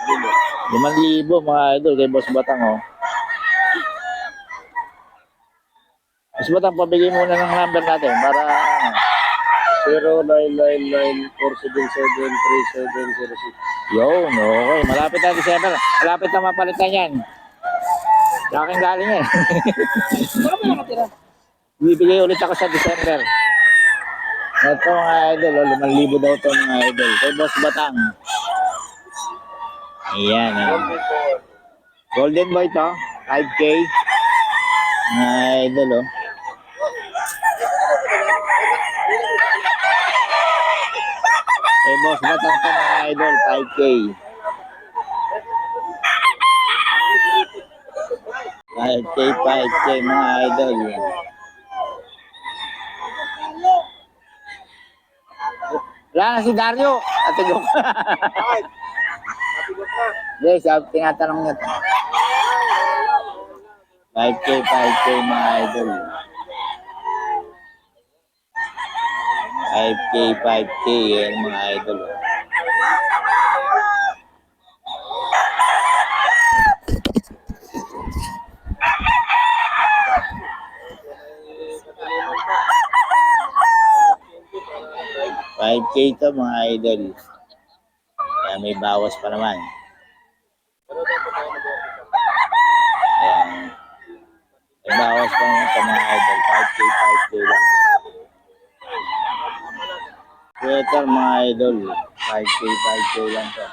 5,000 mga idol kay Boss Batang, oh. Boss Batang, pabigay muna ng number natin para 0999-477-3706. yun, okay. Malapit na December. Malapit na mapalitan yan. Sa akin galing yan. Ano ba nakatira? Bibigay ulit ako sa December. Ito mga idol, 5,000 daw ito mga idol. Kay Boss Batang. Ayan. Golden boy to, 5K. Mga idol, oh. Kay Boss Batang to mga idol, 5K. 5K mga idol. Wala na si Dario. Atugok. Yes, tinatanong niya to. 5K mga idol. 5K yan mga idol. $5K to mga idol. Kaya may bawas pa naman. Ayan. May bawas pa naman to mga idol. 5K lang. Sweater mga idol. 5K lang to.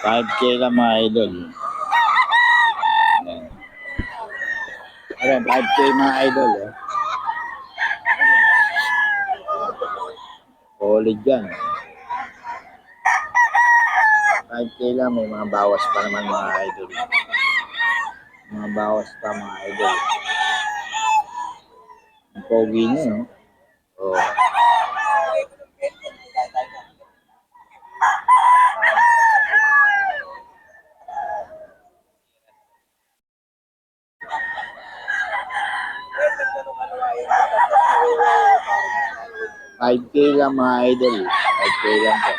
$5K lang mga idol. Ayan, 5K mga idol. Eh. Solid yan. 5K lang, may mga bawas pa naman mga idol. Mga bawas pa mga idol. Ang pogi nyo, no? Oh. $5K lang mga idol. 5K lang po.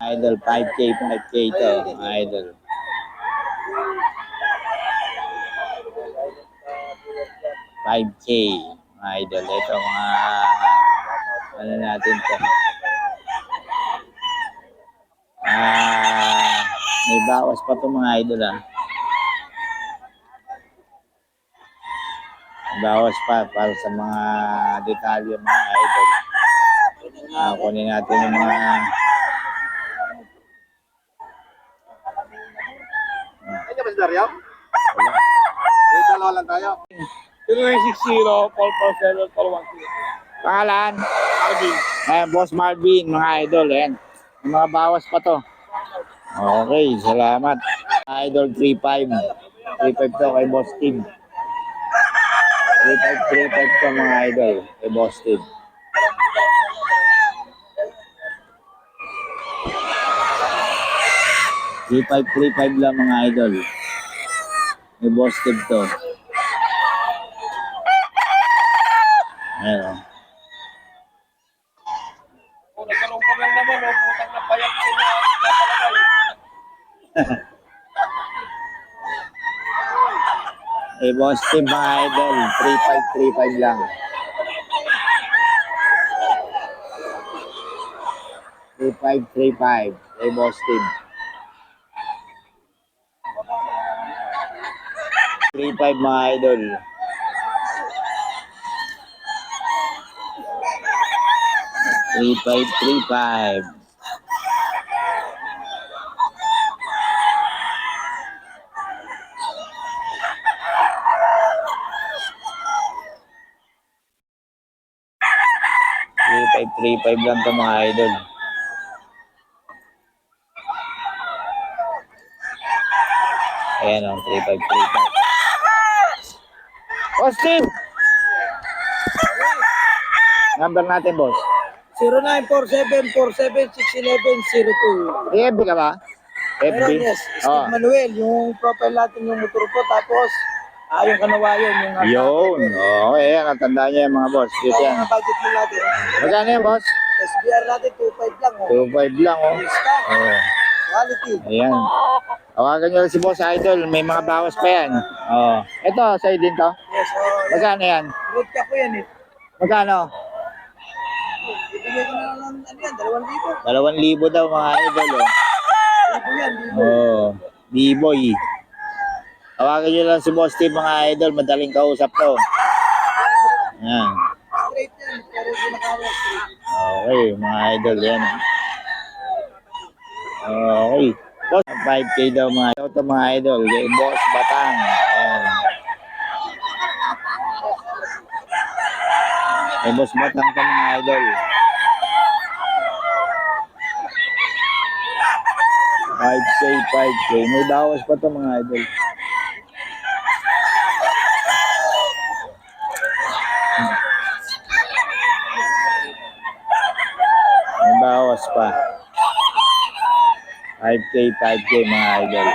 Idol, 5K ito, mga idol. $5K, mga idol. Ito mga, ano natin to. May bawas pa to mga idol, ah. May bawas pa para sa mga detalye mga idol. Kunin natin yung mga Ay, ka ba si Dario? Wala. Dalawa lang tayo. 0960-447-416. pangalan. Marvin. Ayan, Boss Marvin, mga idol. Ayan. May mga bawas pa to. Okay, salamat. Idol 3.5. 3.5 to kay Boss Tim. 3.5 to mga idol kay Boss Tim. Three five lang mga idol. May Boss Tim to. Ayan, oh. Nagkaroon ka lang naman, putang na payak sila napalagay. May Boss Tim mga idol. 3.5 lang. 3.5 kay Boss Tim. 3.5 mga idol. Three five. 3.5 lang to mga idol. Ayan o, 3.5. Boss Steve! Number natin, boss. 0947-476-1102. FB ka ba? FB? Meron, yes. Steve Oh. Manuel, yung profile natin yung motor po. Tapos, yung kanawayon, yung Yun. Oo, ayan. Natandaan niya yung mga boss. Cute yan. Ang budget mo natin. Magkano yan, boss? SBR natin, 2.5 lang. 2.5 lang, oh. Oo. Quality. Ayan. Tawagan niyo lang si Boss Idol. May mga bawas pa yan. Oo. Ito, sa'yo din to. Yes, Magkano yan? road ka po yan eh. Magkano? Ibigay ko na lang, 2,000. 2,000 daw mga idol, oh. Libo yan, libo. Oo. B-boy. Tawagan niyo lang si Boss Steve mga idol. Madaling kausap to. Ayan. Straight yan, pero pinakawa straight. Okay, mga idol yan. Okay. Boss, 5K daw mga idol. Ito mga idol. Kay Boss Batang. Ayan. Kay Boss Batang ito mga idol. 5K, 5K. May bawas pa to mga idol. May bawas pa. 5K, 5K mga idol.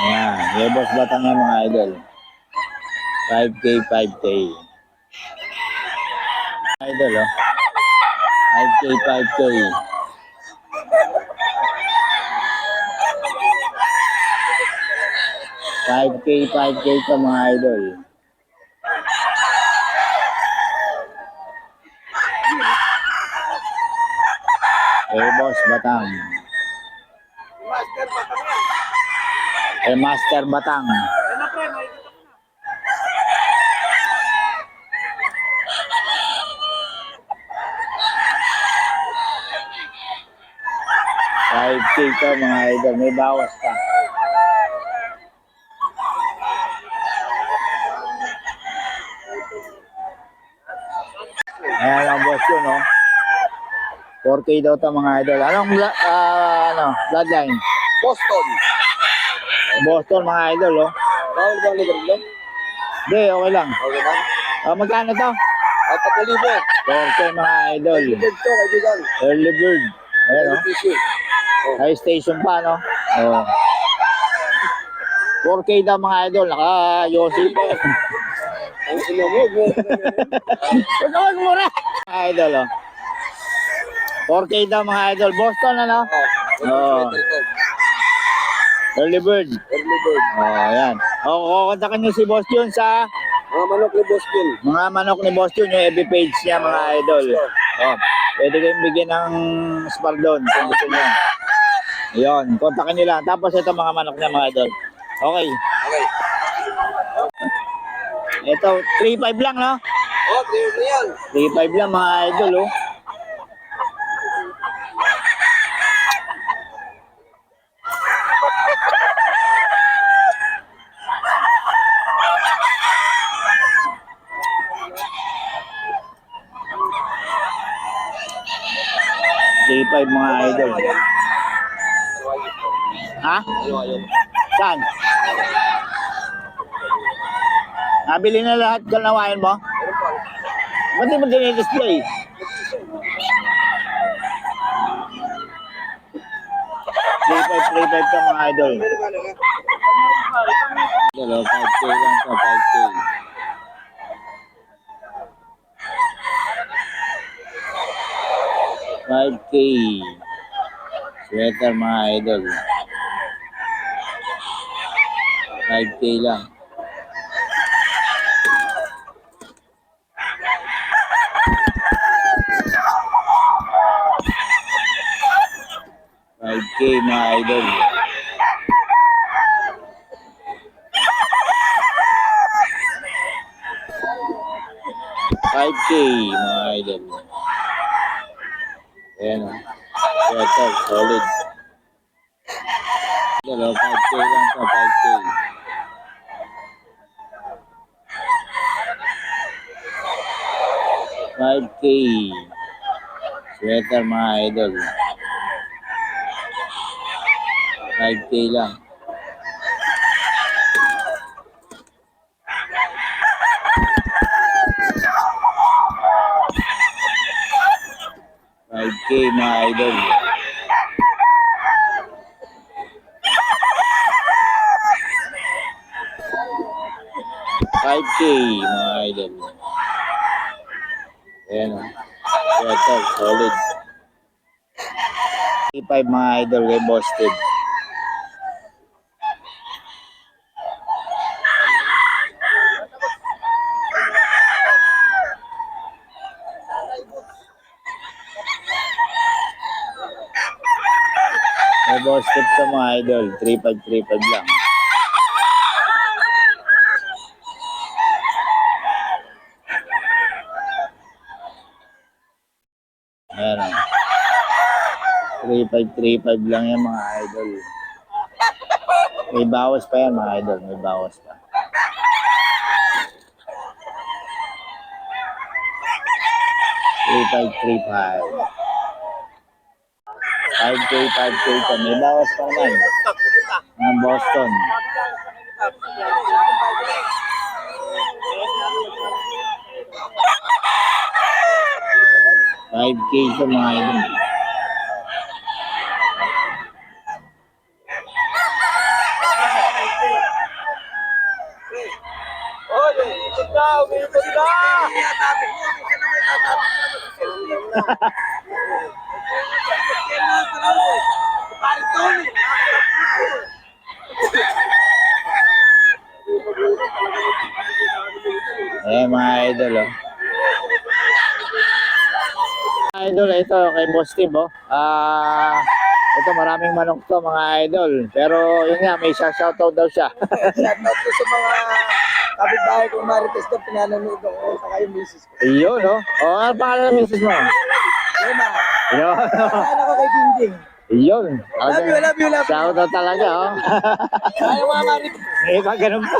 Ayan. Kay Boss Batang yan mga idol. 5K, 5K. Idol, oh. 5K, 5K. 5K, 5K to mga idol. Eh, Boss Batang. Master, patang yan. Eh, Master Batang. Ano pre, makikita ko na. 5K to mga idol. May bawas pa. Ayan ang boss yun, no? 4K daw to mga idol. Anong bloodline? Boston. Boston mga idol, oh. Bawal ba ang lugar nyo? Hindi, okay lang. Okay ba? Magkano to? 4,000. 4K mga idol. Good to, kaibigan. Early bird. Ayan, oh. PC. High station pa, no? Oh. 4K daw mga idol. Naka-Yossi pa. Ang ino mo, Huwag ka magmura. Mga idol, oh. 4K daw mga idol. Boston, ano? Oo. Early bird. Early bird. Ayan. Kukontakin niyo si Boss Jun sa Mga manok ni Boss Bill. mga manok ni Boss Jun, yung FB page niya mga idol. Oh, pwede kayong bigyan ng spardon kung gusto niyo. Ayun, kontakin niyo lang. Tapos ito mga manok niya mga idol. Okay. Okay. Ito, 3.5 lang, no? Oh, clear na yan. 3.5 lang mga idol, oh. J5 mga idol. Ha? Ano ayun? Saan? Nabili na lahat kalawain mo? Meron pa. Ba't di mo dinidisplay? J5, 3.5 ka mga idol. Meron ka na nga. Hello, 5K lang to, 5K. $5K. Sweater mga idol. 5K lang. $5K mga idol. $5K mga idol. Ayan o. Sweater, solid. Hello, 5K lang to, 5K. 5K. Sweater mga idol. 5K lang. $5K mga idol. $5K mga idol. Ayan o. Sweater, solid. 5 mga idol kay Bosted. May Bosted to mga idol. 3.5 lang. Ayan o. 3.5 lang yan mga idol. May bawas pa yan mga idol. May bawas pa. 3.5. 5K ka. May bawas pa naman. Ng Boston. $5K sa mga idol. Oh, umiikot na, umiikot na! Ayan mga idol oh. Idol, ito kay Boss Steve oh. Ito maraming manok to mga idol. Pero yun nga, may shoutout daw siya. Shoutout ko sa mga kapitbahay ko, Marites na pinanonood ako sa kayo misis ko. Yun oh. Oh, ano pangalan ng misis mo? Yun na. Yun. Saan ako kay Jingjing? Yun. Love you, love you, love you. Shoutout talaga oh. Ayaw mga Marites. Eh, pag ganun pa.